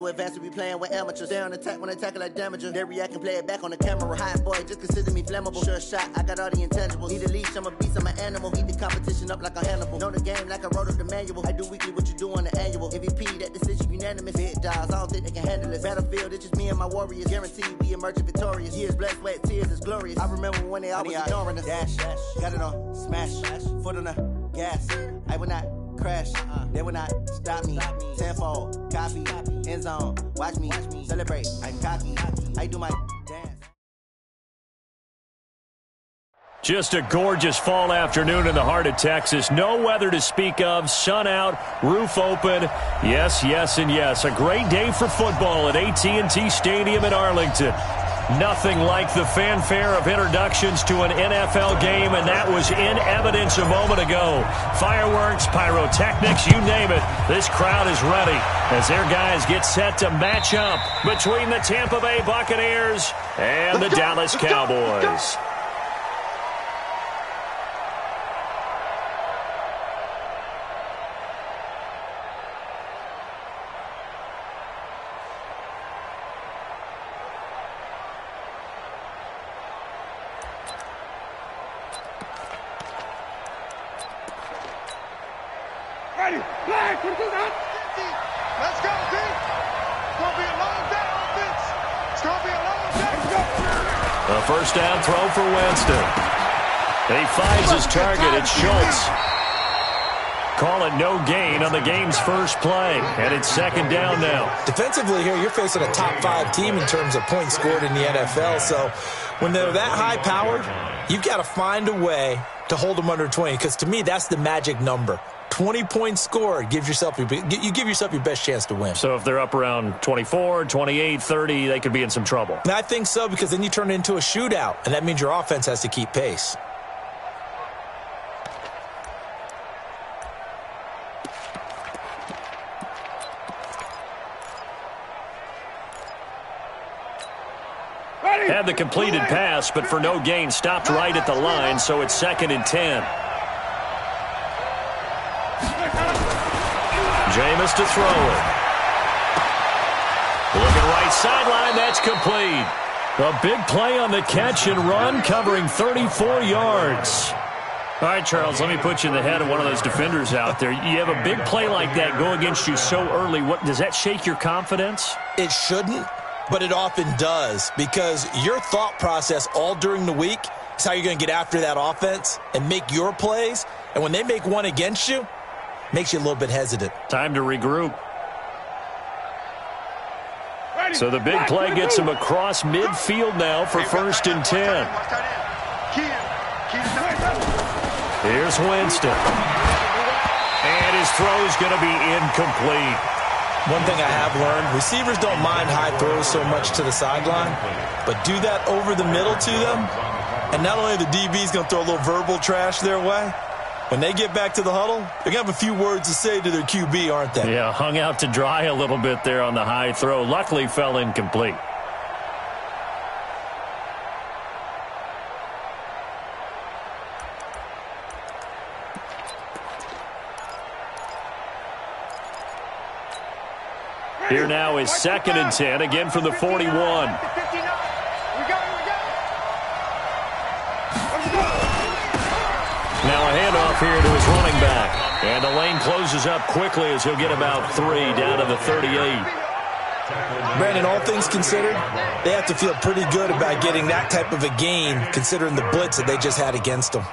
Advance, we be playing with amateurs. They on attack when I tackle like damager. They react and play it back on the camera. Hot boy, just consider me flammable. Sure shot, I got all the intangibles. Need a leash, I'm a beast, I'm an animal. Eat the competition up like a Hannibal. Know the game like I wrote up the manual. I do weekly what you do on the annual. MVP, that decision unanimous. Big dogs, I don't think they can handle it. Battlefield, it's just me and my warriors. Guaranteed we emerging victorious. Years, blood, sweat, tears, it's glorious. I remember when they always ignoring us. Dash, got it on, smash, foot on the gas. I will not crash, they will not stop me. Tenfold, copy, end zone, watch me, celebrate, I'm cocky, I do my dance. Just a gorgeous fall afternoon in the heart of Texas. No weather to speak of, sun out, roof open. Yes, yes, and yes. A great day for football at AT&T Stadium in Arlington. Nothing like the fanfare of introductions to an NFL game, and that was in evidence a moment ago. Fireworks, pyrotechnics, you name it. This crowd is ready as their guys get set to match up between the Tampa Bay Buccaneers and the Dallas Cowboys. Let's go, D. It's going to be a long day on this. It's going to be a long day. A first down throw for Winston. He finds his target. It's Schultz. Call it no gain on the game's first play. And it's second down now. Defensively here, you're facing a top 5 team in terms of points scored in the NFL. So when they're that high-powered, you've got to find a way to hold them under 20. Because to me, that's the magic number. 20 points scored, you give yourself your best chance to win. So if they're up around 24, 28, 30, they could be in some trouble. And I think so, because then you turn it into a shootout, and that means your offense has to keep pace. Had the completed pass, but for no gain, stopped right at the line, so it's 2nd and 10. Jameis to throw it. Looking right sideline, that's complete. A big play on the catch and run, covering 34 yards. All right, Charles, let me put you in the head of one of those defenders out there. You have a big play like that go against you so early. What does that shake your confidence? It shouldn't, but it often does, because your thought process all during the week is how you're going to get after that offense and make your plays. And when they make one against you, makes you a little bit hesitant. Time to regroup. So the big play gets him across midfield now for 1st and 10. Here's Winston. And his throw's going to be incomplete. One thing I have learned, receivers don't mind high throws so much to the sideline, but do that over the middle to them, and not only the DB's going to throw a little verbal trash their way, when they get back to the huddle, they're going to have a few words to say to their QB, aren't they? Yeah, hung out to dry a little bit there on the high throw. Luckily, fell incomplete. Here now is 2nd and 10, again from the 41. Now a handoff here to his running back. And the lane closes up quickly as he'll get about 3 down to the 38. Brandon, all things considered, they have to feel pretty good about getting that type of a gain considering the blitz that they just had against them.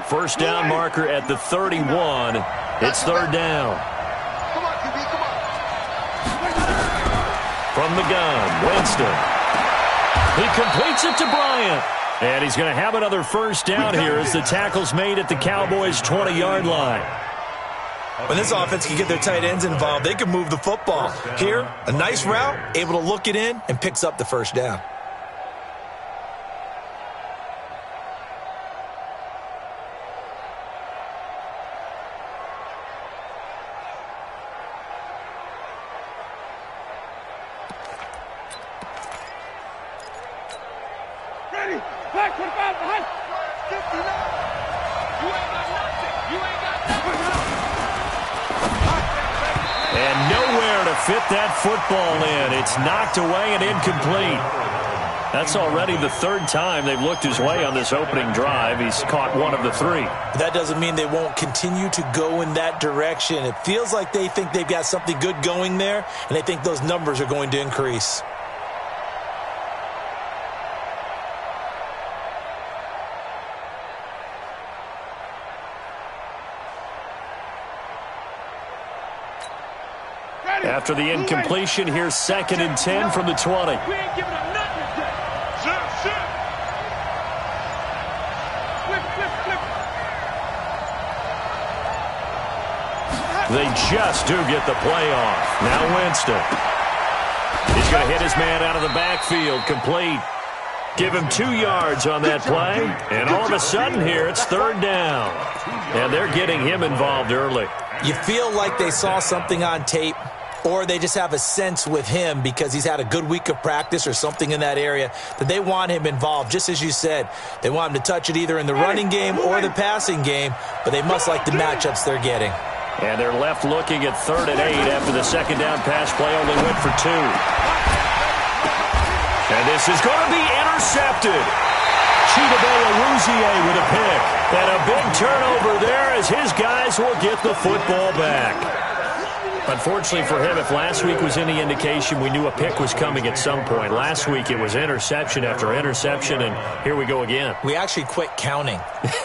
First down marker at the 31. It's 3rd down. Come on, QB, come on. From the gun, Winston. He completes it to Bryant. And he's going to have another first down here as the tackle's made at the Cowboys' 20-yard line. When this offense can get their tight ends involved, they can move the football. Here, a nice route, able to look it in, and picks up the first down. Ready? Flag 25 behind. 59. You ain't got nothing. You ain't got nothing. And nowhere to fit that football in. It's knocked away and incomplete. That's already the third time they've looked his way on this opening drive. He's caught one of the three. But that doesn't mean they won't continue to go in that direction. It feels like they think they've got something good going there, and they think those numbers are going to increase. After the incompletion, here's 2nd and 10 from the 20. We ain't giving up nothing today. Flip. They just do get the play off. Now Winston. He's going to hit his man out of the backfield. Complete. Give him 2 yards on that play. And all of a sudden here, it's 3rd down. And they're getting him involved early. You feel like they saw something on tape, or they just have a sense with him because he's had a good week of practice or something in that area that they want him involved. Just as you said, they want him to touch it either in the running game or the passing game, but they must like the matchups they're getting. And they're left looking at 3rd and 8 after the 2nd down pass play only went for 2. And this is going to be intercepted. Chidobe with a pick. And a big turnover there as his guys will get the football back. Unfortunately for him, if last week was any indication, we knew a pick was coming at some point. Last week it was interception after interception, and here we go again. We actually quit counting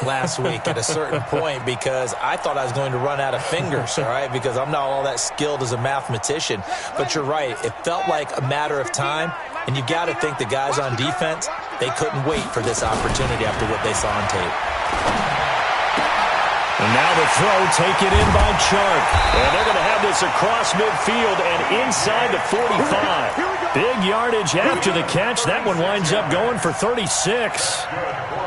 last week at a certain point because I thought I was going to run out of fingers, all right, because I'm not all that skilled as a mathematician. But you're right. It felt like a matter of time, and you got to think the guys on defense, they couldn't wait for this opportunity after what they saw on tape. And now the throw taken in by Chark. And they're going to have this across midfield and inside the 45. Big yardage after the catch. That one winds up going for 36.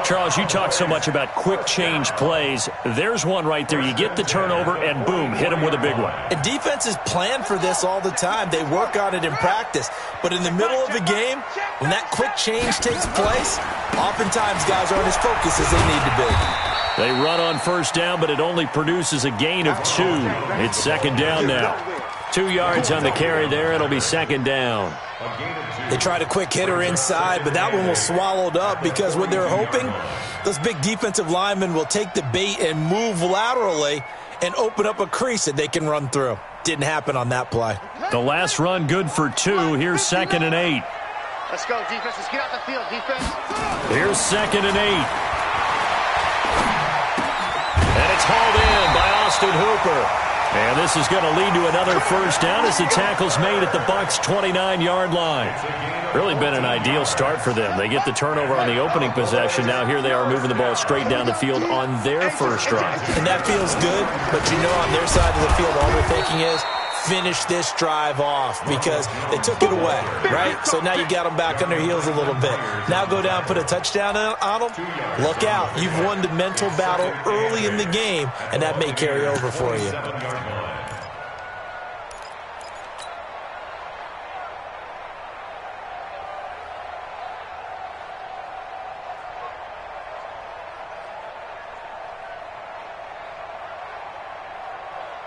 Charles, you talk so much about quick change plays. There's one right there. You get the turnover and boom, hit him with a big one. And defenses plan for this all the time. They work on it in practice. But in the middle of a game, when that quick change takes place, oftentimes guys aren't as focused as they need to be. They run on 1st down, but it only produces a gain of 2. It's 2nd down now. 2 yards on the carry there. It'll be 2nd down. They tried a quick hitter inside, but that one was swallowed up because what they're hoping, those big defensive linemen will take the bait and move laterally and open up a crease that they can run through. Didn't happen on that play. The last run good for 2. Here's 2nd and 8. Let's go, defense. Let's get out the field, defense. Here's 2nd and 8. And it's hauled in by Austin Hooper. And this is going to lead to another 1st down as the tackle's made at the Bucs' 29-yard line. Really been an ideal start for them. They get the turnover on the opening possession. Now here they are moving the ball straight down the field on their first drive. And that feels good, but you know on their side of the field all they're thinking is, finish this drive off because they took it away, right? So now you got them back on their heels a little bit. Now go down, put a touchdown on them. Look out. You've won the mental battle early in the game, and that may carry over for you.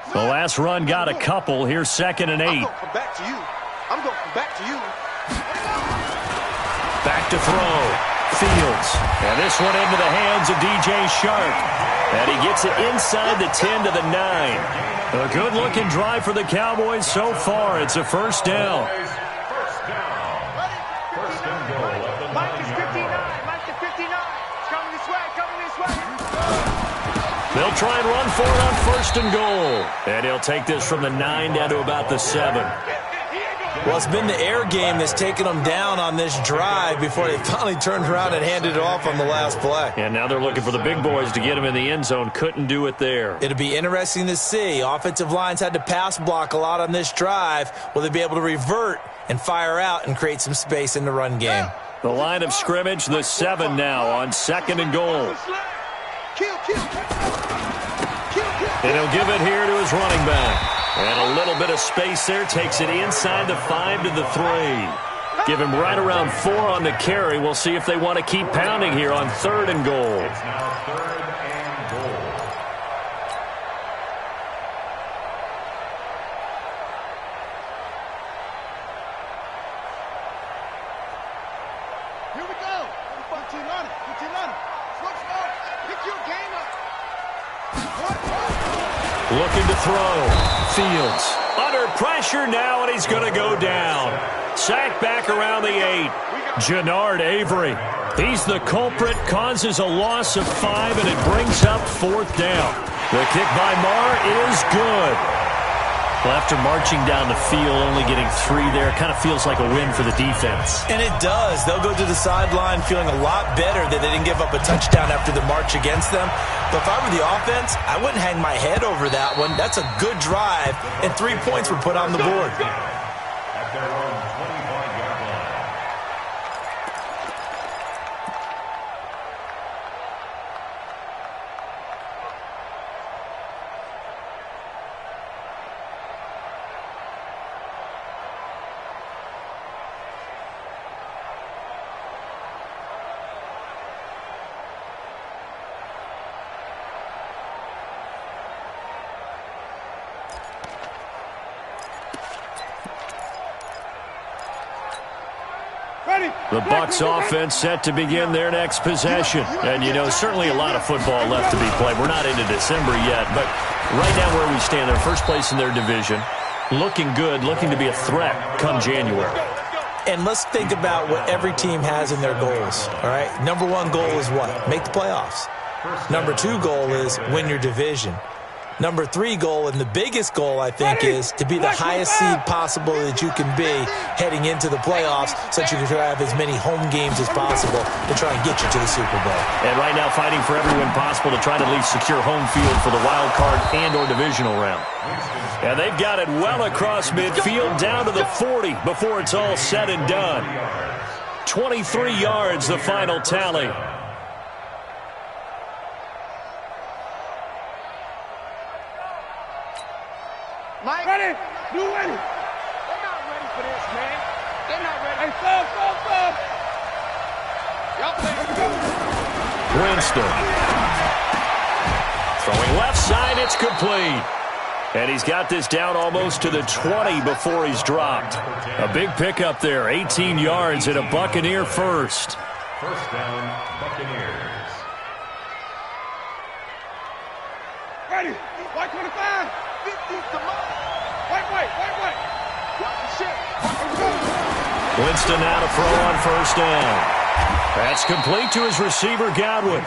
The last run got a couple. Here's 2nd and 8. I'm going to come back to you. I'm going to come back to you. Back to throw. Fields. And this one into the hands of DJ Shark. And he gets it inside the 10 to the 9. A good-looking drive for the Cowboys so far. It's a 1st down. Mike is 59. Mike is 59. It's coming this way. Coming this way. They'll try and run for it on 1st and goal. And he'll take this from the 9 down to about the 7. Well, it's been the air game that's taken them down on this drive before they finally turned around and handed it off on the last play. And now they're looking for the big boys to get him in the end zone. Couldn't do it there. It'll be interesting to see. Offensive lines had to pass block a lot on this drive. Will they be able to revert and fire out and create some space in the run game? The line of scrimmage, the 7 now on 2nd and goal. And he'll give it here to his running back. And a little bit of space there takes it inside the 5 to the 3. Give him right around 4 on the carry. We'll see if they want to keep pounding here on 3rd and goal. It's now 3rd and goal. Here we go. Put your runner. Put your runner. Slow. Pick your game up. Looking to throw. Fields under pressure now, and he's going to go down. Sacked back around the 8. Jannard Avery. He's the culprit, causes a loss of 5, and it brings up 4th down. The kick by Marr is good. Well, after marching down the field, only getting 3 there, kind of feels like a win for the defense. And it does. They'll go to the sideline feeling a lot better that they didn't give up a touchdown after the march against them. But if I were the offense, I wouldn't hang my head over that one. That's a good drive, and 3 points were put on the board. At their own 25-yard line. The Bucs offense set to begin their next possession. And, you know, certainly a lot of football left to be played. We're not into December yet, but right now where we stand, they're first place in their division. Looking good, looking to be a threat come January. And let's think about what every team has in their goals, all right? Number 1 goal is what? Make the playoffs. Number 2 goal is win your division. Number 3 goal, and the biggest goal, I think, is to be the highest seed possible that you can be heading into the playoffs so that you can have as many home games as possible to try and get you to the Super Bowl. And right now fighting for every win possible to try to at least secure home field for the wild card and or divisional round. And they've got it well across midfield down to the 40 before it's all said and done. 23 yards, the final tally. Mike. Ready. You ready? They're not ready for this, man. They're not ready. Hey, stop. Y'all play. Winston. Throwing left side, it's complete. And he's got this down almost to the 20 before he's dropped. A big pickup there, 18 yards and a Buccaneer first. First down, Buccaneers. Ready. White 25. 50, come on. Wait. Watch the shit. Winston now to throw on first down. That's complete to his receiver, Godwin.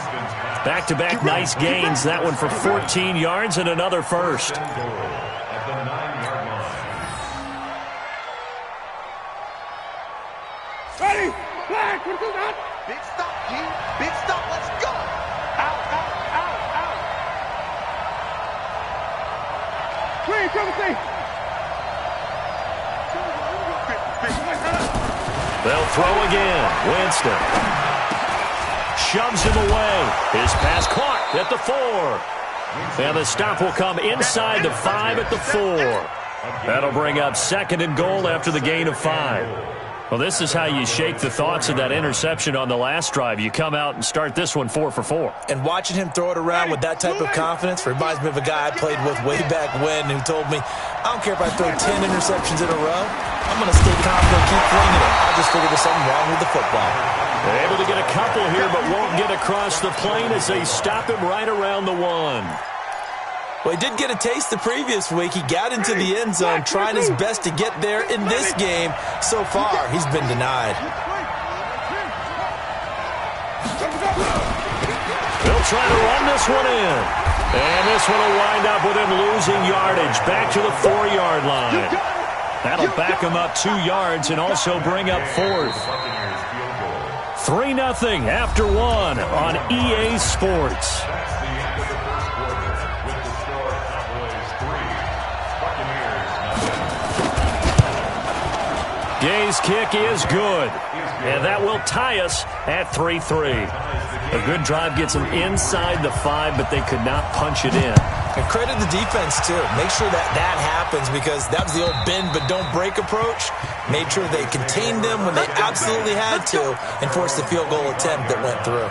Back-to-back nice gains. That one for 14 yards and another first. At the 9-yard line. Ready. Flag. What is that? Big stop, G. Big stop. Let's go. Out. Clean, come see. They'll throw again. Winston shoves him away. His pass caught at the 4. And the stop will come inside the 5 at the 4. That'll bring up 2nd and goal after the gain of 5. Well, this is how you shake the thoughts of that interception on the last drive. You come out and start this one 4 for 4. And watching him throw it around with that type of confidence reminds me of a guy I played with way back when who told me, I don't care if I throw 10 interceptions in a row, I'm going to stay confident, keep flinging it. I just figured there's something wrong with the football. They're able to get a couple here, but won't get across the plane as they stop him right around the 1. Well, he did get a taste the previous week. He got into the end zone, trying his best to get there in this game. So far, he's been denied. They'll try to run this one in. And this one will wind up with him losing yardage back to the 4-yard line. That'll back him up 2 yards and also bring up 4th. 3-0 after 1 on EA Sports. Gay's kick is good, and that will tie us at 3-3. A good drive gets them inside the 5, but they could not punch it in. And credit the defense, too. Make sure that happens, because that was the old bend but don't break approach. Made sure they contained them when they absolutely had to and forced the field goal attempt that went through.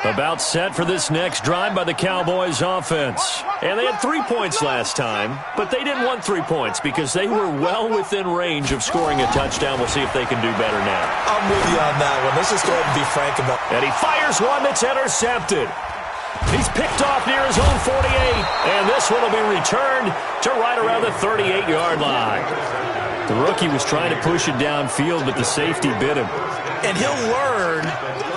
About set for this next drive by the Cowboys offense. And they had 3 points last time, but they didn't want 3 points because they were well within range of scoring a touchdown. We'll see if they can do better now. I'm with you on that one. Let's just go ahead and be frank about it. And he fires one that's intercepted. He's picked off near his own 48, and this one will be returned to right around the 38-yard line. The rookie was trying to push it downfield, but the safety bit him. And he'll learn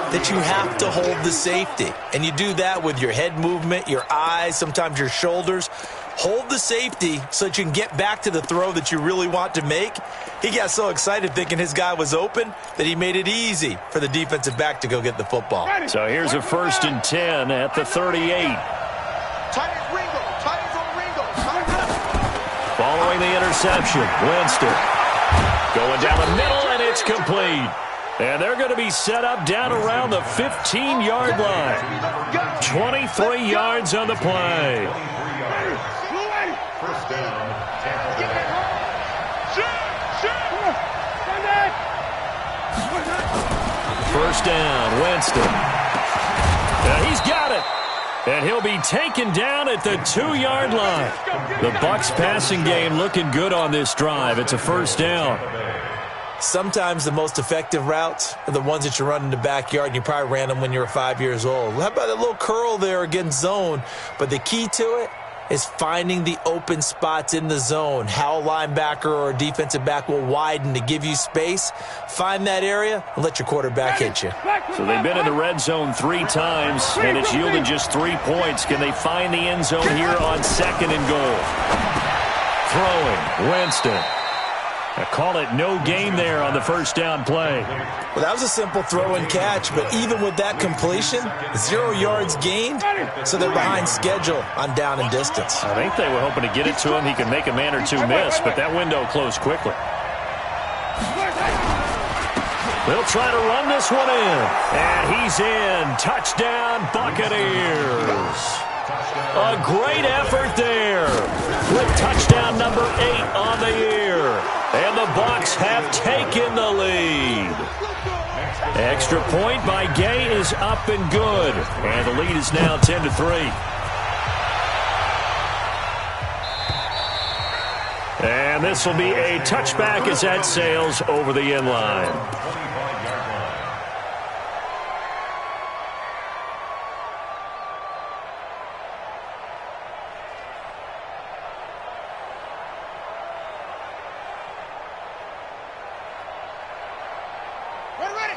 that you have to hold the safety. And you do that with your head movement, your eyes, sometimes your shoulders. Hold the safety so that you can get back to the throw that you really want to make. He got so excited thinking his guy was open that he made it easy for the defensive back to go get the football. So here's a 1st and 10 at the 38. Following the interception, Winston going down the middle, and it's complete. And they're going to be set up down around the 15-yard line. 23 yards on the play. First down, Tampa Bay. First down, Winston. He's got it. And he'll be taken down at the 2-yard line. The Bucs passing game looking good on this drive. It's a first down. Sometimes the most effective routes are the ones that you run in the backyard, and you probably ran them when you were 5 years old. How about that little curl there against zone? But the key to it is finding the open spots in the zone. How a linebacker or a defensive back will widen to give you space. Find that area and let your quarterback hit you. So they've been in the red zone 3 times, and it's yielded just 3 points. Can they find the end zone here on 2nd and goal? Throwing, Winston. I call it no gain there on the first down play. Well, that was a simple throw and catch, but even with that completion, 0 yards gained, so they're behind schedule on down and distance. I think they were hoping to get it to him. He could make a man or two miss, but that window closed quickly. They'll try to run this one in, and he's in. Touchdown, Buccaneers. A great effort there with touchdown number 8 on the year. And the Bucs have taken the lead. Extra point by Gay is up and good. And the lead is now 10-3. And this will be a touchback as that sails over the end line.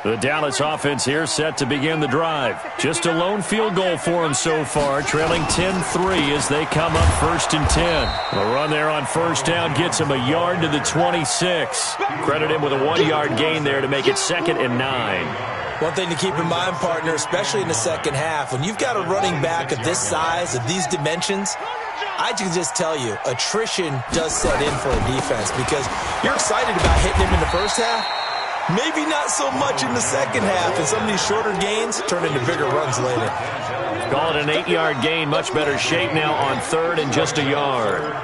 The Dallas offense here set to begin the drive. Just a lone field goal for them so far, trailing 10-3 as they come up 1st and 10. The run there on first down gets him a yard to the 26. Credit him with a 1-yard gain there to make it 2nd and 9. One thing to keep in mind, partner, especially in the second half, when you've got a running back of this size, of these dimensions, I can just tell you, attrition does set in for a defense because you're excited about hitting him in the first half. Maybe not so much in the second half, and some of these shorter gains turn into bigger runs later. Call it an 8-yard gain. Much better shape now on 3rd and just a yard.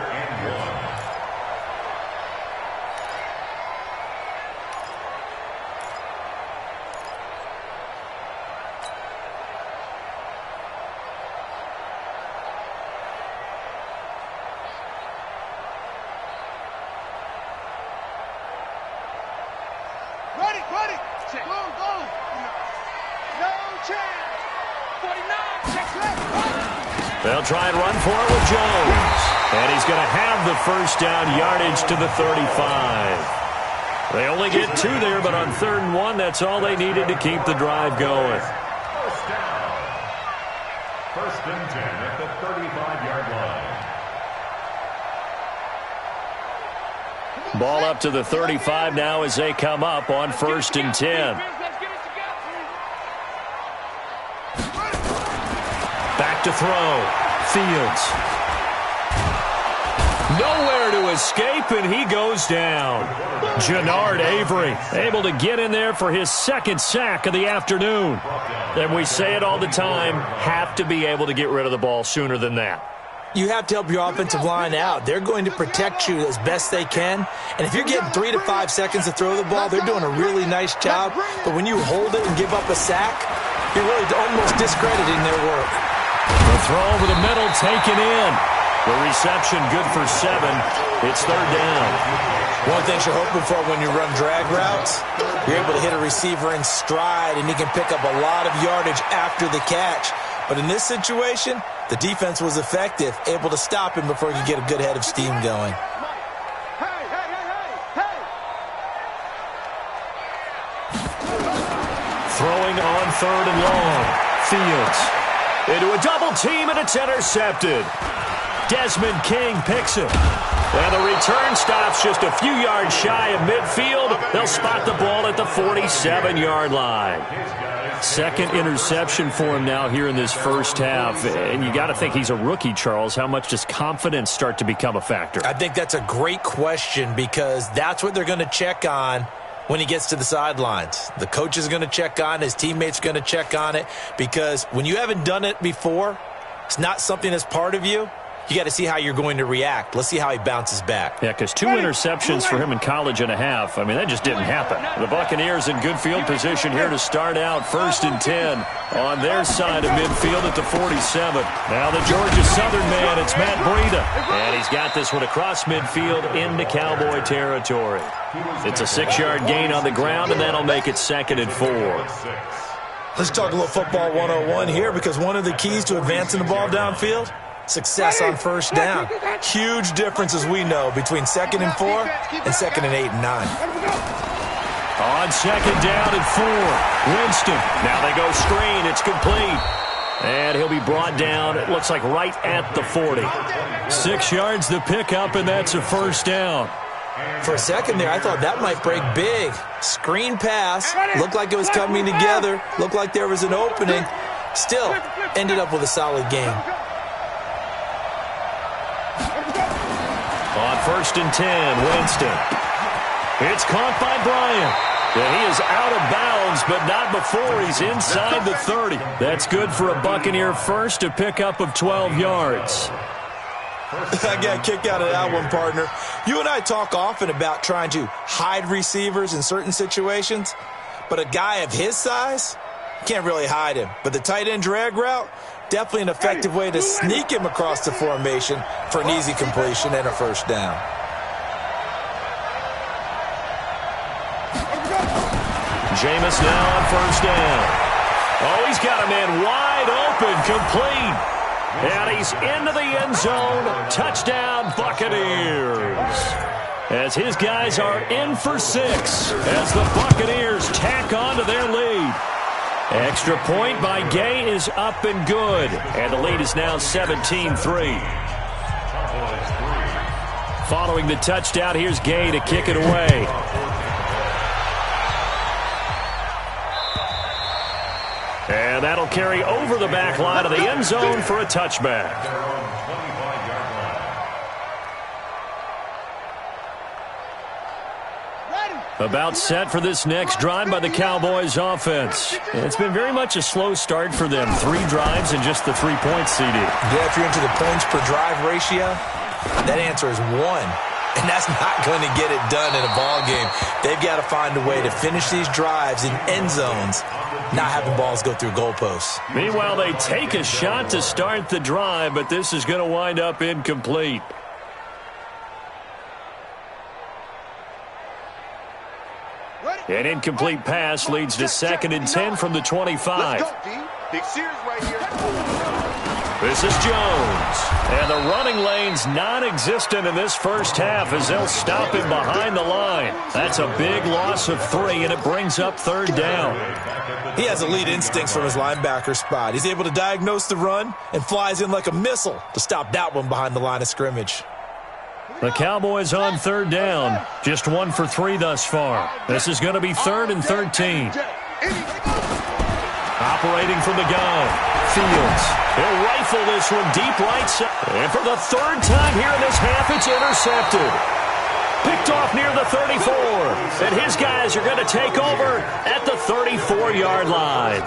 They'll try and run for it with Jones. And he's going to have the first down yardage to the 35. They only get 2 there, but on 3rd and 1, that's all they needed to keep the drive going. First down. 1st and 10 at the 35-yard line. Ball up to the 35 now as they come up on 1st and 10. Back to throw. Fields. Nowhere to escape, and he goes down. Jannard Avery able to get in there for his second sack of the afternoon. And we say it all the time, have to be able to get rid of the ball sooner than that. You have to help your offensive line out. They're going to protect you as best they can. And if you're getting 3 to 5 seconds to throw the ball, they're doing a really nice job. But when you hold it and give up a sack, you're really almost discrediting their work. The throw over the middle taken in. The reception good for 7. It's third down. One thing you're hoping for when you run drag routes, you're able to hit a receiver in stride, and he can pick up a lot of yardage after the catch. But in this situation, the defense was effective, able to stop him before he could get a good head of steam going. Throwing on third and long. Fields into a double team, and it's intercepted. Desmond King picks it. And the return stops just a few yards shy of midfield. They'll spot the ball at the 47-yard line. Second interception for him now here in this first half. And you got to think he's a rookie, Charles. How much does confidence start to become a factor? I think that's a great question because that's what they're going to check on when he gets to the sidelines. The coach is going to check on, his teammates are going to check on it, because when you haven't done it before, it's not something that's part of you. You got to see how you're going to react. Let's see how he bounces back. Yeah, because 2 interceptions for him in college and a half. I mean, that just didn't happen. The Buccaneers in good field position here to start out 1st and 10 on their side of midfield at the 47. Now the Georgia Southern man, it's Matt Breida. And he's got this one across midfield into Cowboy territory. It's a 6-yard gain on the ground, and that'll make it 2nd and 4. Let's talk a little football 101 here, because one of the keys to advancing the ball downfield, success on first down. Huge difference, as we know, between 2nd and 4 and 2nd and 8 and 9. On 2nd down and 4, Winston. Now they go screen. It's complete. And he'll be brought down, it looks like right at the 40. 6 yards the pickup, and that's a first down. For a second there, I thought that might break big. Screen pass. Looked like it was coming together. Looked like there was an opening. Still, ended up with a solid game. On 1st and 10, Winston. It's caught by Bryant. And he is out of bounds, but not before he's inside the 30. That's good for a Buccaneer first, a pickup of 12 yards. I got a kick out of that one, partner. You and I talk often about trying to hide receivers in certain situations, but a guy of his size, can't really hide him. But the tight end drag route, definitely an effective way to sneak him across the formation for an easy completion and a first down. Jameis now on first down. Oh, he's got a man wide open, complete. And he's into the end zone. Touchdown, Buccaneers. As his guys are in for 6 as the Buccaneers tack on to their lead. Extra point by Gay is up and good. And the lead is now 17-3. Following the touchdown, here's Gay to kick it away. And that'll carry over the back line of the end zone for a touchback. About set for this next drive by the Cowboys offense. It's been very much a slow start for them. 3 drives and just the 3 points, CD. Yeah, if you're into the points per drive ratio, that answer is 1. And that's not going to get it done in a ball game. They've got to find a way to finish these drives in end zones, not having balls go through goalposts. Meanwhile, they take a shot to start the drive, but this is going to wind up incomplete. An incomplete pass leads to 2nd and 10 from the 25. This is Jones. And the running lane's non-existent in this first half as they'll stop him behind the line. That's a big loss of 3, and it brings up 3rd down. He has elite instincts from his linebacker spot. He's able to diagnose the run and flies in like a missile to stop that one behind the line of scrimmage. The Cowboys on 3rd down. Just 1 for 3 thus far. This is going to be 3rd and 13. Operating from the gun, Fields. He'll rifle this one deep right side. And for the third time here in this half, it's intercepted. Picked off near the 34. And his guys are going to take over at the 34-yard line.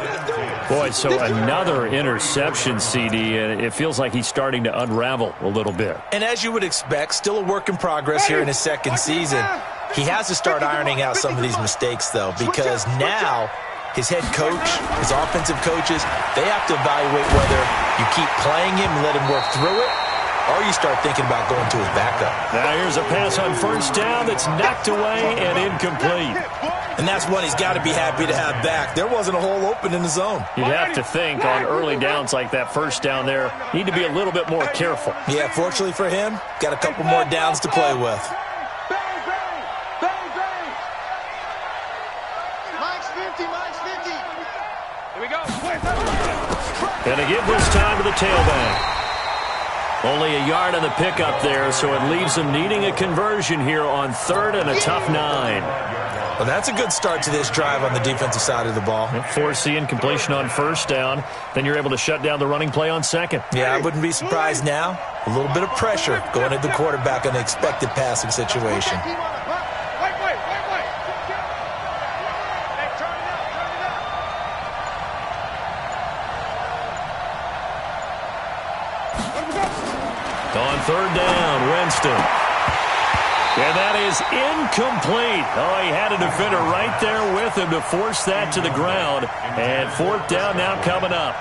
Boy, so another interception, CD, and it feels like he's starting to unravel a little bit. And as you would expect, still a work in progress here in his second season. He has to start ironing out some of these mistakes, though, because now his head coach, his offensive coaches, they have to evaluate whether you keep playing him and let him work through it, or you start thinking about going to his backup. Now here's a pass on first down that's knocked away and incomplete. And that's one he's got to be happy to have back. There wasn't a hole open in the zone. You'd have to think on early downs like that first down there, need to be a little bit more careful. Yeah, fortunately for him, got a couple more downs to play with. Here we go. And they give this time to the tailback. Only a yard on the pickup there, so it leaves them needing a conversion here on third and a tough 9. Well, that's a good start to this drive on the defensive side of the ball. Force the incompletion on first down. Then you're able to shut down the running play on second. Yeah, I wouldn't be surprised now. A little bit of pressure going at the quarterback in the expected passing situation. On third down, Winston. And that is incomplete. Oh, he had a defender right there with him to force that to the ground. And fourth down now coming up.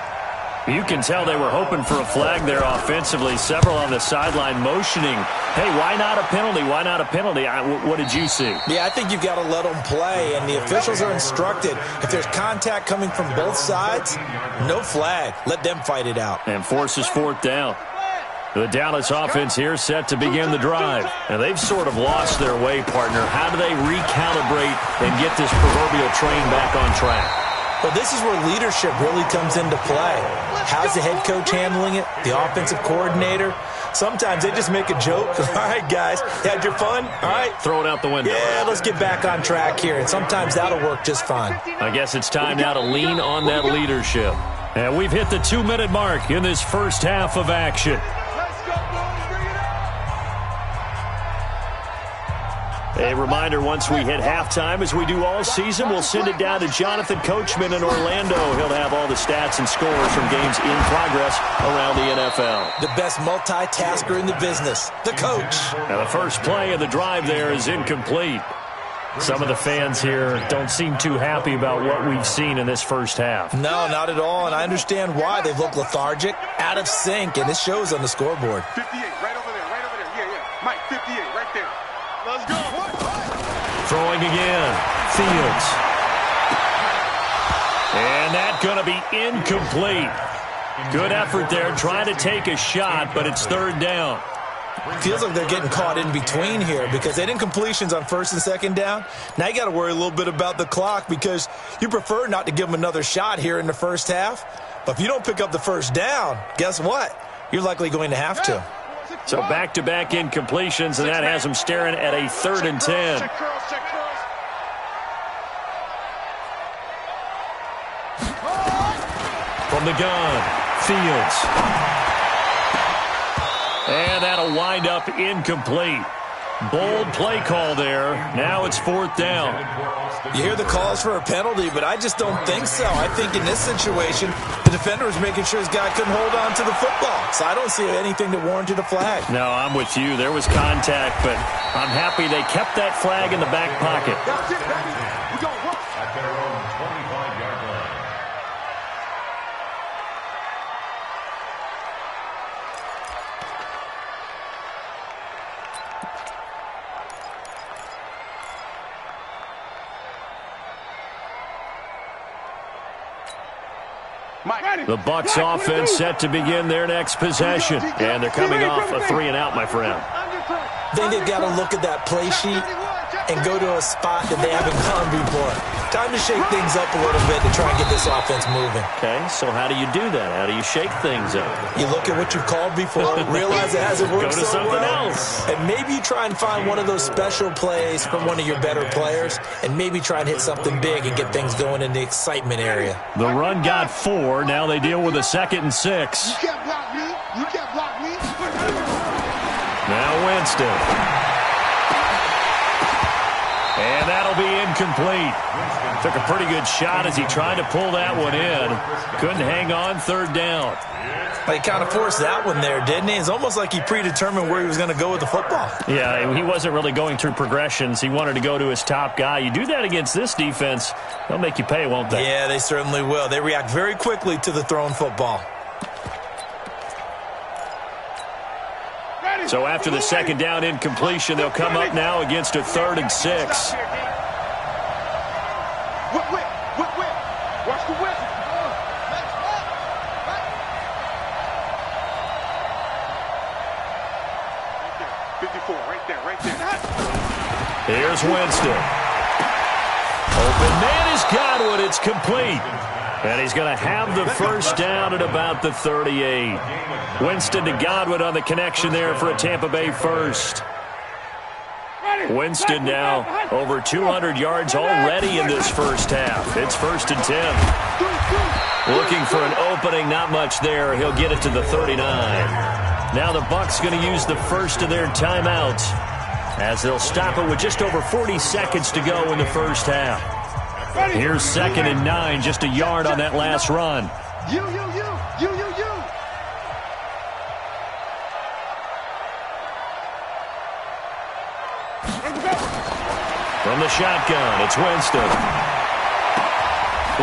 You can tell they were hoping for a flag there offensively. Several on the sideline motioning. Hey, why not a penalty? Why not a penalty? What did you see? Yeah, I think you've got to let them play, and the officials are instructed. If there's contact coming from both sides, no flag. Let them fight it out. And forces fourth down. The Dallas offense here set to begin the drive. And they've sort of lost their way, partner. How do they recalibrate and get this proverbial train back on track? Well, this is where leadership really comes into play. How's the head coach handling it? The offensive coordinator? Sometimes they just make a joke. All right, guys, had your fun? All right. Throw it out the window. Yeah, let's get back on track here. And sometimes that'll work just fine. I guess it's time now to lean on that leadership. And we've hit the 2-minute mark in this first half of action. A reminder, once we hit halftime, as we do all season, we'll send it down to Jonathan Coachman in Orlando. He'll have all the stats and scores from games in progress around the NFL. The best multitasker in the business, the coach. Now, the first play of the drive there is incomplete. Some of the fans here don't seem too happy about what we've seen in this first half. No, not at all, and I understand why. They've looked lethargic, out of sync, and it shows on the scoreboard. 58, right over there, right over there. Yeah. Mike, 58, right there. Let's go. Throwing again, Fields. And that's going to be incomplete. Good effort there, trying to take a shot, but it's third down. Feels like they're getting caught in between here because they didn't completions on first and second down. Now you got to worry a little bit about the clock because you prefer not to give them another shot here in the first half. But if you don't pick up the first down, guess what? You're likely going to have to. So back-to-back incompletions, and that has them staring at a 3rd and 10. From the gun, Fields. And that'll wind up incomplete. Bold play call there. Now it's fourth down. You hear the calls for a penalty, but I just don't think so. I think in this situation, the defender was making sure his guy couldn't hold on to the football. So I don't see anything that warranted a flag. No, I'm with you. There was contact, but I'm happy they kept that flag in the back pocket. That's it, baby. We gon' work. At their own 25-yard line. The Bucs offense set to begin their next possession. And they're coming off a 3-and-out, my friend. I think they've got to look at that play sheet and go to a spot that they haven't gone before. Time to shake things up a little bit to try and get this offense moving. Okay, so how do you do that? How do you shake things up? You look at what you've called before, realize it hasn't worked Go to so something well, else. and maybe you try and find one of those special plays from one of your better players, and maybe try and hit something big and get things going in the excitement area. The run got 4. Now they deal with a 2nd and 6. You can't block me. You can't block me. Now Winston. And that'll be incomplete. Took a pretty good shot as he tried to pull that one in. Couldn't hang on, 3rd down. He kind of forced that one there, didn't he? It's almost like he predetermined where he was going to go with the football. Yeah, he wasn't really going through progressions. He wanted to go to his top guy. You do that against this defense, they'll make you pay, won't they? Yeah, they certainly will. They react very quickly to the thrown football. So after the 2nd down incompletion, they'll come up now against a 3rd and 6. Whip. Watch the whip. 54, right there. Here's Winston. Open man is Godwin. It's complete. And he's going to have the 1st down at about the 38. Winston to Godwin on the connection there for a Tampa Bay 1st. Winston now over 200 yards already in this 1st half. It's 1st and 10. Looking for an opening, not much there. He'll get it to the 39. Now the Bucs going to use the 1st of their timeouts as they'll stop it with just over 40 seconds to go in the 1st half. Here's 2nd and 9, just a yard on that last run. You. From the shotgun, it's Winston.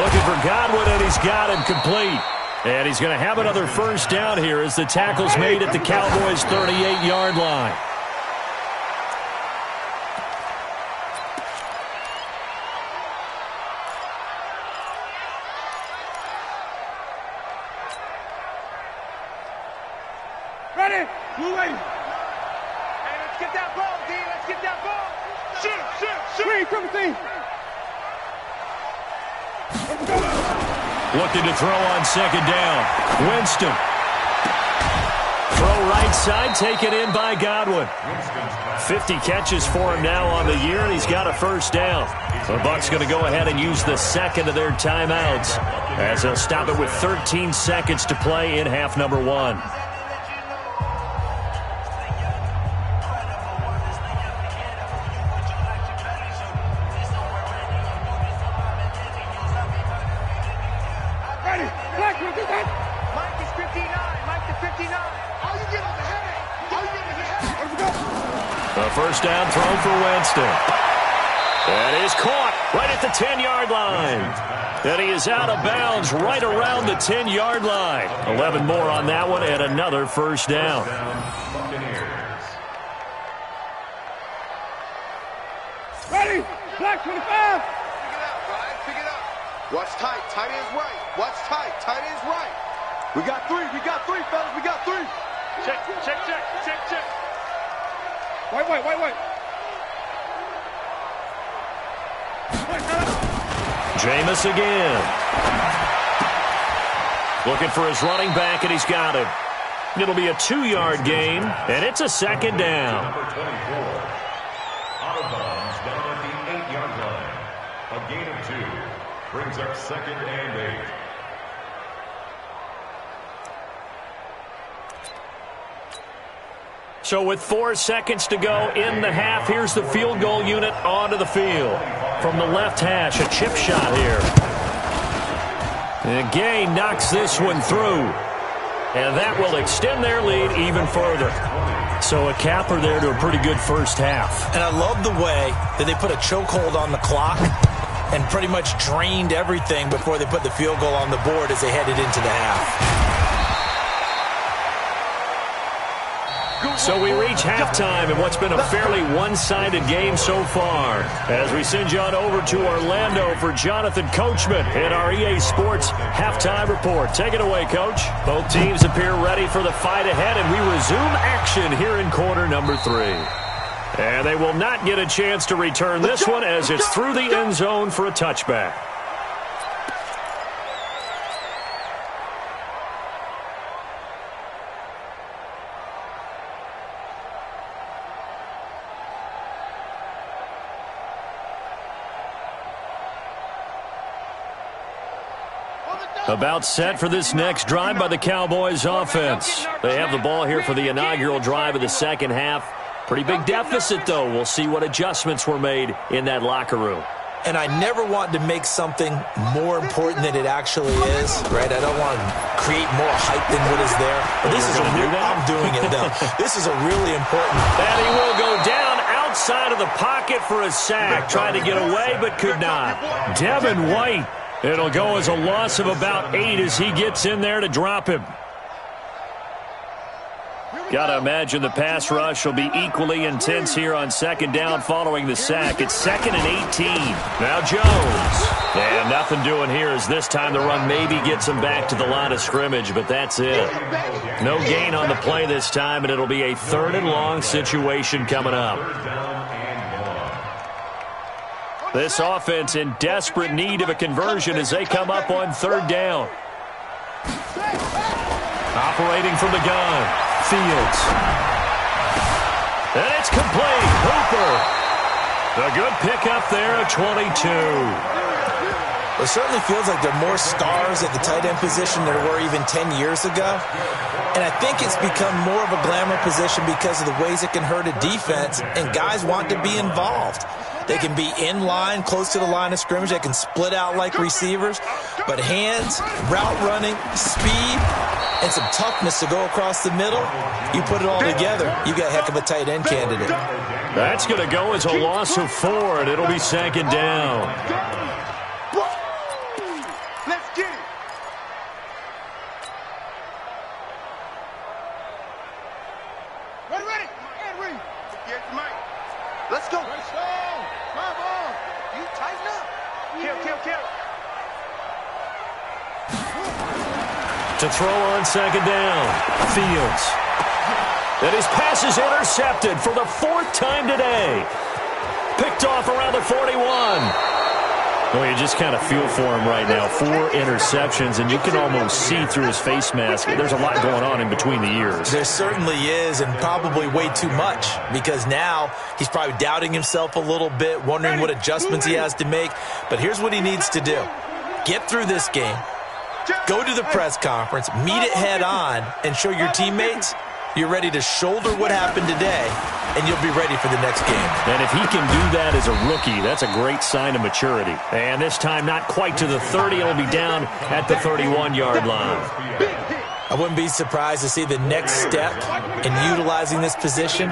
Looking for Godwin, and he's got him complete. And he's going to have another 1st down here as the tackle's made at the Cowboys' 38-yard line. Ready? Blue lane. Hey, let's get that ball, D. Let's get that ball. Shoot. Screen, Timothy. Looking to throw on 2nd down. Winston. Throw right side, taken in by Godwin. 50 catches for him now on the year, and he's got a 1st down. The Bucs going to go ahead and use the 2nd of their timeouts as they'll stop it with 13 seconds to play in half number 1. The 1st down throw for Winston. That is caught right at the 10-yard line. And he is out of bounds right around the 10-yard line. 11 more on that one and another 1st down. Ready? Black 25. Pick it up, Brian. Pick it up. Watch tight. Tight ends right. Watch tight. Tight ends right. We got 3, fellas. We got 3. Check. Wait. Jameis again. Looking for his running back, and he's got him. It'll be a 2-yard gain, and it's a 2nd down. Number 24. Out of bounds down at the 8-yard line. A gain of 2. Brings up 2nd and 8. So with 4 seconds to go in the half, here's the field goal unit onto the field. From the left hash, a chip shot here. And Gay knocks this one through. And that will extend their lead even further. So a capper there to a pretty good 1st half. And I love the way that they put a chokehold on the clock and pretty much drained everything before they put the field goal on the board as they headed into the half. So we reach halftime in what's been a fairly one-sided game so far. As we send you on over to Orlando for Jonathan Coachman in our EA Sports Halftime Report. Take it away, Coach. Both teams appear ready for the fight ahead, and we resume action here in quarter number 3. And they will not get a chance to return this one as it's through the end zone for a touchback. About set for this next drive by the Cowboys offense. They have the ball here for the inaugural drive of the second half. Pretty big deficit, though. We'll see what adjustments were made in that locker room. And I never want to make something more important than it actually is, right? I don't want to create more hype than what is there. But this is a real, I'm doing it, though. This is a really important. And he will go down outside of the pocket for a sack. Tried to get away, but could not. Devin White. It'll go as a loss of about 8 as he gets in there to drop him. Got to imagine the pass rush will be equally intense here on second down following the sack. It's 2nd and 18. Now Jones. And nothing doing here as this time the run maybe gets him back to the line of scrimmage, but that's it. No gain on the play this time, and it'll be a 3rd and long situation coming up. This offense in desperate need of a conversion as they come up on 3rd down. Operating from the gun, Fields. And it's complete. Hooper. A good pickup there at 22. It certainly feels like there are more stars at the tight end position than there were even 10 years ago. And I think it's become more of a glamour position because of the ways it can hurt a defense, and guys want to be involved. They can be in line, close to the line of scrimmage. They can split out like receivers. But hands, route running, speed, and some toughness to go across the middle, you put it all together, you got a heck of a tight end candidate. That's going to go as a loss of 4, and it'll be 2nd down. Let's get it. Ready. And ready. Get Mike. Let's go. Come on. You tighten up. Kill. To throw on 2nd down, Fields. And his pass is intercepted for the 4th time today. Picked off around the 41. Well, you just kind of feel for him right now. 4 interceptions, and you can almost see through his face mask. There's a lot going on in between the ears. There certainly is, and probably way too much, because now he's probably doubting himself a little bit, wondering what adjustments he has to make. But here's what he needs to do. Get through this game. Go to the press conference, meet it head on, and show your teammates you're ready to shoulder what happened today, and you'll be ready for the next game. And if he can do that as a rookie, that's a great sign of maturity. And this time not quite to the 30. It'll be down at the 31-yard line. I wouldn't be surprised to see the next step in utilizing this position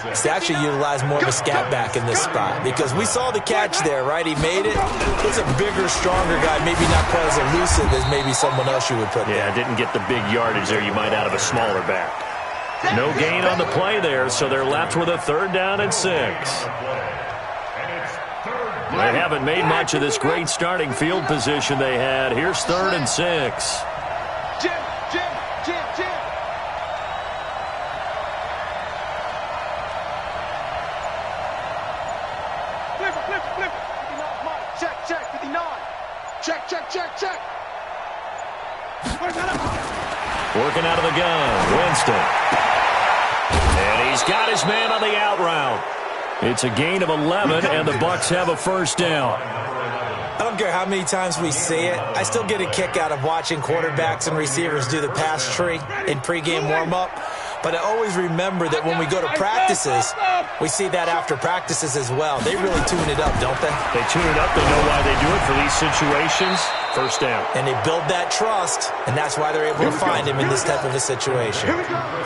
is to actually utilize more of a scat back in this spot, because we saw the catch there, right? He made it. He's a bigger, stronger guy, maybe not quite as elusive as maybe someone else you would put there. Yeah, didn't get the big yardage there you might out of a smaller back. No gain on the play there, so they're left with a 3rd down and 6. They haven't made much of this great starting field position they had. Here's 3rd and 6. Jim. Flip it. 59, check, 59. Check. Working out of the gun, Winston. And he's got his man on the out route. It's a gain of 11, and the Bucs have a 1st down. I don't care how many times we see it. I still get a kick out of watching quarterbacks and receivers do the pass tree in pregame warm-up. But I always remember that when we go to practices, we see that after practices as well. They really tune it up, don't they? They tune it up. They know why they do it for these situations. 1st down. And they build that trust, and that's why they're able to find him in this type of a situation.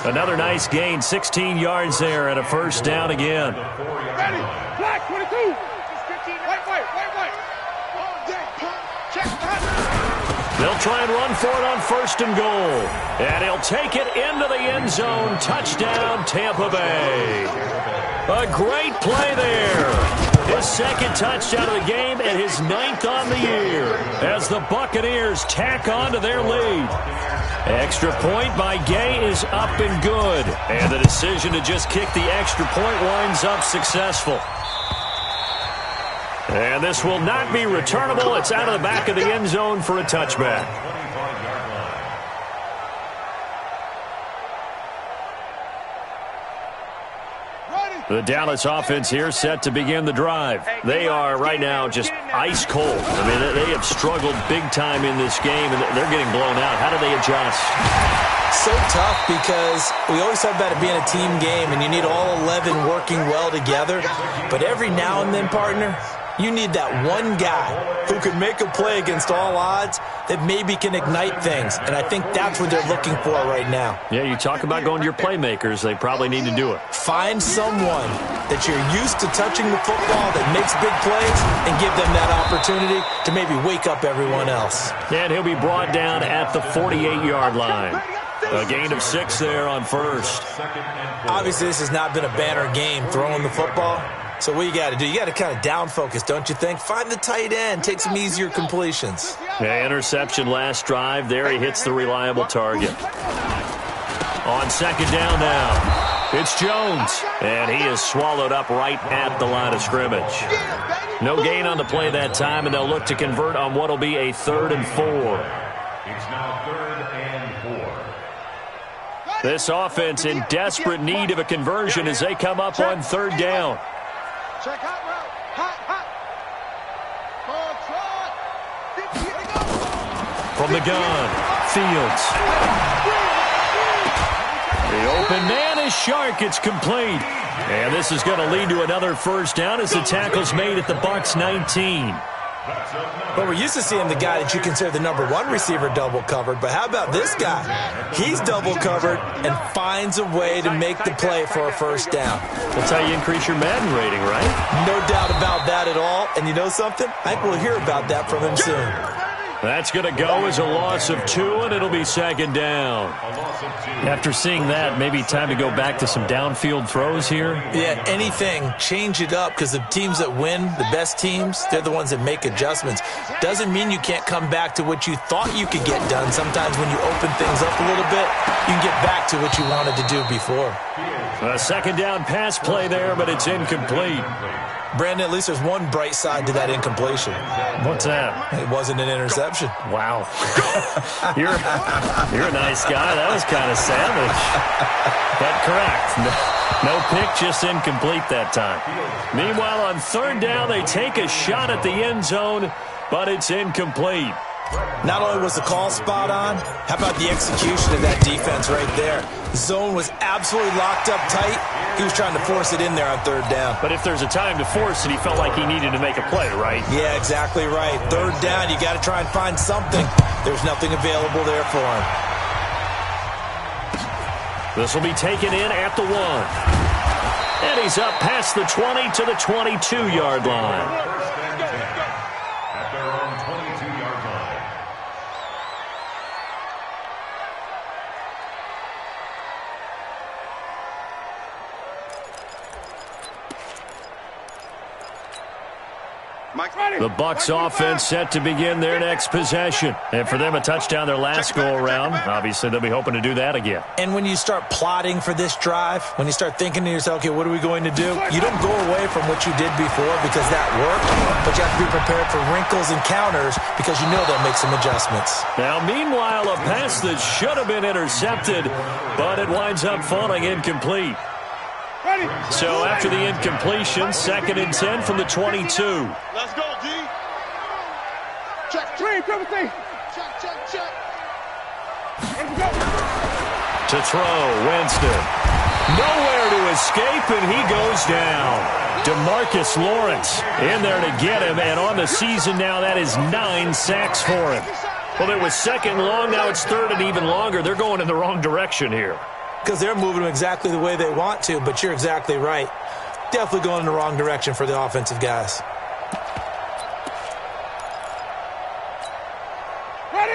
Another nice gain, 16 yards there, and a 1st down again. Ready. Black 22. Wait. They'll try and run for it on 1st and goal. And he'll take it into the end zone. Touchdown, Tampa Bay. A great play there. his second touchdown of the game and his 9th on the year as the Buccaneers tack on to their lead. Extra point by Gay is up and good. And the decision to just kick the extra point winds up successful. And this will not be returnable. It's out of the back of the end zone for a touchback. The Dallas offense here set to begin the drive. They are right now just ice cold. I mean, they have struggled big time in this game, and they're getting blown out. How do they adjust? So tough because we always talk about it being a team game, and you need all 11 working well together. But every now and then, partner, you need that one guy who can make a play against all odds that maybe can ignite things. And I think that's what they're looking for right now. Yeah, you talk about going to your playmakers. They probably need to do it. Find someone that you're used to touching the football that makes big plays and give them that opportunity to maybe wake up everyone else. And he'll be brought down at the 48-yard line. A gain of 6 there on first. Obviously, this has not been a banner game throwing the football. So what you got to do, you got to kind of down focus, don't you think? Find the tight end, take some easier completions. Yeah, interception last drive. There he hits the reliable target. On second down now, it's Jones. And he is swallowed up right at the line of scrimmage. No gain on the play that time, and they'll look to convert on what will be a 3rd and 4. It's now 3rd and 4. This offense in desperate need of a conversion as they come up on 3rd down. Check hot route. Hot. From the gun, Fields. The open man is Shark. It's complete. And this is going to lead to another first down as the tackle's made at the Bucs 19. But we're used to seeing the guy that you consider the number 1 receiver double covered. But how about this guy? He's double covered and finds a way to make the play for a first down. That's how you increase your Madden rating, right? No doubt about that at all. And you know something? I think we'll hear about that from him soon. That's going to go as a loss of 2, and it'll be 2nd down. After seeing that, maybe time to go back to some downfield throws here. Yeah, anything. Change it up because the teams that win, the best teams, they're the ones that make adjustments. Doesn't mean you can't come back to what you thought you could get done. Sometimes when you open things up a little bit, you can get back to what you wanted to do before. A 2nd down pass play there, but it's incomplete. Brandon, at least there's one bright side to that incompletion. What's that? It wasn't an interception. Wow. You're a nice guy. That was kind of savage. But correct. No pick, just incomplete that time. Meanwhile, on 3rd down, they take a shot at the end zone, but it's incomplete. Not only was the call spot on, how about the execution of that defense right there? Zone was absolutely locked up tight. He was trying to force it in there on 3rd down. But if there's a time to force it, he felt like he needed to make a play, right? Yeah, exactly right. 3rd down, you got to try and find something. There's nothing available there for him. This will be taken in at the 1. And he's up past the 20 to the 22-yard line. At their own 22-yard line. The Bucs offense set to begin their next possession. And for them, a touchdown their last go-around. Obviously, they'll be hoping to do that again. And when you start plotting for this drive, when you start thinking to yourself, okay, what are we going to do? You don't go away from what you did before because that worked, but you have to be prepared for wrinkles and counters because you know they'll make some adjustments. Now, meanwhile, a pass that should have been intercepted, but it winds up falling incomplete. So after the incompletion, 2nd and 10 from the 22. Let's go, D. Check, triple thing. Check. To throw, Winston. Nowhere to escape, and he goes down. DeMarcus Lawrence in there to get him, and on the season now, that is 9 sacks for him. Well, it was 2nd long, now it's 3rd and even longer. They're going in the wrong direction here. Because they're moving them exactly the way they want to, but you're exactly right. Definitely going in the wrong direction for the offensive guys.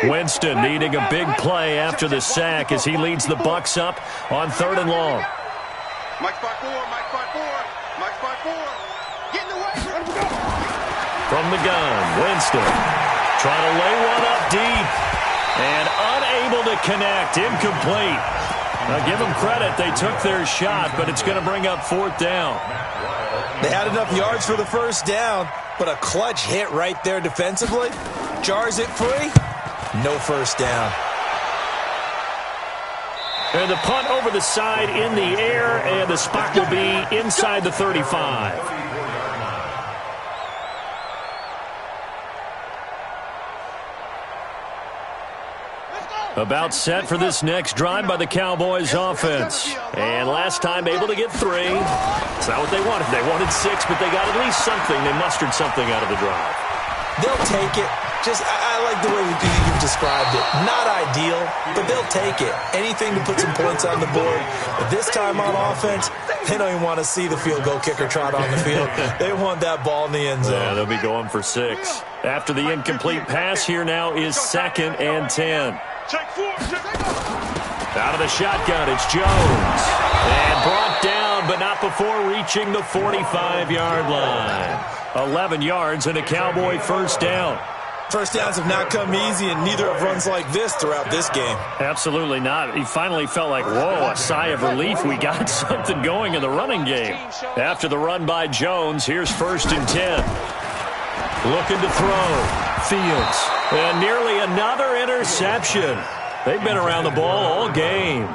Winston needing a big play after the sack as he leads the Bucs up on 3rd and long. Mike spot 4. Get in the way. from the gun. Winston trying to lay one up deep and unable to connect. Incomplete. Now, give them credit. They took their shot, but it's going to bring up 4th down. They had enough yards for the first down, but a clutch hit right there defensively jars it free. No first down. And the punt over the side in the air, and the spot will be inside the 35. About set for this next drive by the Cowboys offense. And last time able to get 3. It's not what they wanted. They wanted 6, but they got at least something. They mustered something out of the drive. They'll take it. I like the way you've described it. Not ideal, but they'll take it. Anything to put some points on the board. But this time on offense, they don't even want to see the field goal kicker trot on the field. They want that ball in the end zone. Yeah, they'll be going for 6. After the incomplete pass, here now is 2nd and 10. Out of the shotgun, it's Jones. And brought down, but not before reaching the 45-yard line. 11 yards and a Cowboy first down. First downs have not come easy, and neither have runs like this throughout this game. Absolutely not. He finally felt like, whoa, a sigh of relief. We got something going in the running game. After the run by Jones, here's 1st and 10. Looking to throw. Fields. And nearly another interception. They've been around the ball all game.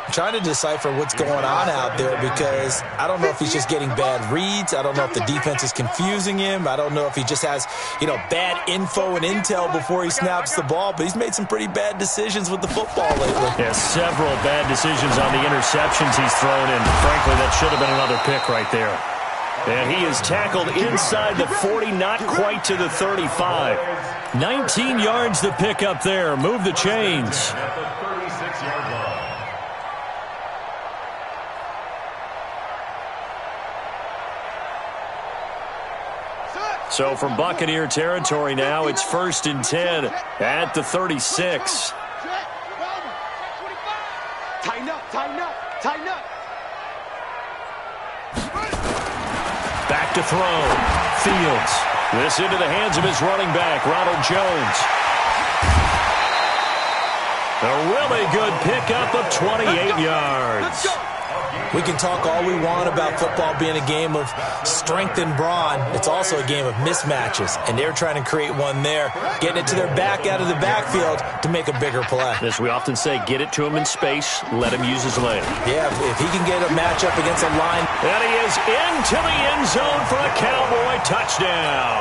I'm trying to decipher what's going on out there because I don't know if he's just getting bad reads. I don't know if the defense is confusing him. I don't know if he just has, bad info and intel before he snaps the ball. But he's made some pretty bad decisions with the football lately. Yeah, several bad decisions on the interceptions he's thrown in. Frankly, that should have been another pick right there. And he is tackled inside the 40, not quite to the 35. 19 yards to pick up there. Move the chains. At the 36-yard line. So from Buccaneer territory now, it's 1st and 10 at the 36. Tighten up, tighten up, tighten up. Back to throw. Fields. This into the hands of his running back, Ronald Jones. A really good pickup of 28 yards. We can talk all we want about football being a game of strength and brawn. It's also a game of mismatches, and they're trying to create one there, getting it to their back out of the backfield to make a bigger play. As we often say, get it to him in space, let him use his leg. Yeah, if he can get a matchup against a line. And he is into the end zone for a Cowboy touchdown.